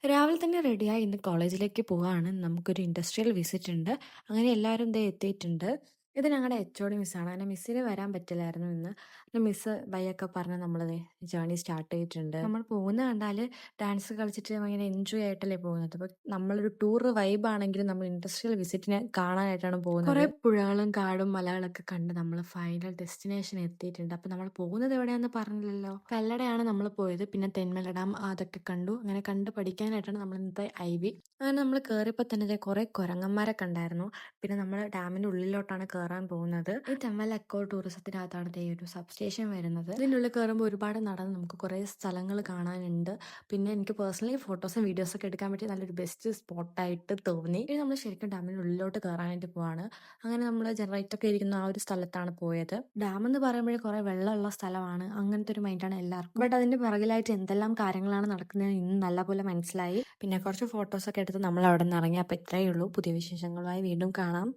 രാവിലെ തന്നെ റെഡിയായി ഇന്ന് കോളേജിലേക്ക് പോവാണ്. നമുക്കൊരു ഇൻഡസ്ട്രിയൽ വിസിറ്റ് ഉണ്ട്. അങ്ങനെ എല്ലാവരും ദേ എത്തിയിട്ടുണ്ട്. ഇത് ഞങ്ങളുടെ എച്ച്ഒഡി മിസ്സാണ്. അങ്ങനെ മിസ്സിന് വരാൻ പറ്റില്ലായിരുന്നു ഇന്ന്. പിന്നെ മിസ്സ് ബൈയൊക്കെ പറഞ്ഞ് നമ്മൾ ദേ ജേർണി സ്റ്റാർട്ട് ചെയ്തിട്ടുണ്ട്. നമ്മൾ പോകുന്നത് കണ്ടാല് ഡാൻസ് കളിച്ചിട്ട് ഭയങ്കര എൻജോയ് ആയിട്ടല്ലേ പോകുന്നത്. അപ്പോൾ നമ്മളൊരു ടൂർ വൈബ് ആണെങ്കിലും നമ്മൾ ഇൻഡസ്ട്രിയൽ വിസിറ്റിനെ കാണാനായിട്ടാണ് പോകുന്നത്. കുറേ പുഴകളും കാടും മലകളൊക്കെ കണ്ട് നമ്മൾ ഫൈനൽ ഡെസ്റ്റിനേഷൻ എത്തിയിട്ടുണ്ട്. അപ്പോൾ നമ്മൾ പോകുന്നത് എവിടെയാണെന്ന് പറഞ്ഞില്ലല്ലോ. കല്ലടയാണ് നമ്മൾ പോയത്. പിന്നെ തെന്മല ഡാം അതൊക്കെ കണ്ടു. അങ്ങനെ കണ്ട് പഠിക്കാനായിട്ടാണ് നമ്മൾ ഇന്നത്തെ ഐവി. അങ്ങനെ നമ്മൾ കയറിയപ്പോൾ തന്നെ ദേ കുറേ കുരങ്ങന്മാരെ കണ്ടായിരുന്നു. പിന്നെ നമ്മൾ ഡാമിൻ്റെ ഉള്ളിലോട്ടാണ് കയറാൻ പോകുന്നത്. ഈ തെന്മല എക്കോ ടൂറിസത്തിനകത്താണ് ദേ ഒരു സബ് സ്റ്റേഷൻ വരുന്നത്. ഇതിൻ്റെ ഉള്ളിൽ കയറുമ്പോൾ ഒരുപാട് നടന്ന് നമുക്ക് കുറേ സ്ഥലങ്ങൾ കാണാനുണ്ട്. പിന്നെ എനിക്ക് പേഴ്സണലി ഫോട്ടോസും വീഡിയോസൊക്കെ എടുക്കാൻ പറ്റിയ നല്ലൊരു ബെസ്റ്റ് സ്പോട്ടായിട്ട് തോന്നി. ഇനി നമ്മൾ ശരിക്കും ഡാമിൻ്റെ ഉള്ളിലോട്ട് കയറാനായിട്ട് പോവാണ്. അങ്ങനെ നമ്മൾ ജനറേറ്ററൊക്കെ ഇരിക്കുന്ന ആ ഒരു സ്ഥലത്താണ് പോയത്. ഡാം എന്ന് പറയുമ്പോഴേ കുറേ വെള്ളമുള്ള സ്ഥലമാണ്. അങ്ങനത്തെ ഒരു മൈൻഡാണ് എല്ലാവർക്കും. ബട്ട് അതിൻ്റെ പിറകിലായിട്ട് എന്തെല്ലാം കാര്യങ്ങളാണ് നടക്കുന്നത് ഇന്ന് നല്ലപോലെ മനസ്സിലായി. പിന്നെ കുറച്ച് ഫോട്ടോസൊക്കെ എടുത്ത് നമ്മൾ അവിടെ നിന്ന് ഇറങ്ങി. അപ്പോൾ ഇത്രയേ ഉള്ളൂ. പുതിയ വിശേഷങ്ങളുമായി വീണ്ടും കാണാം.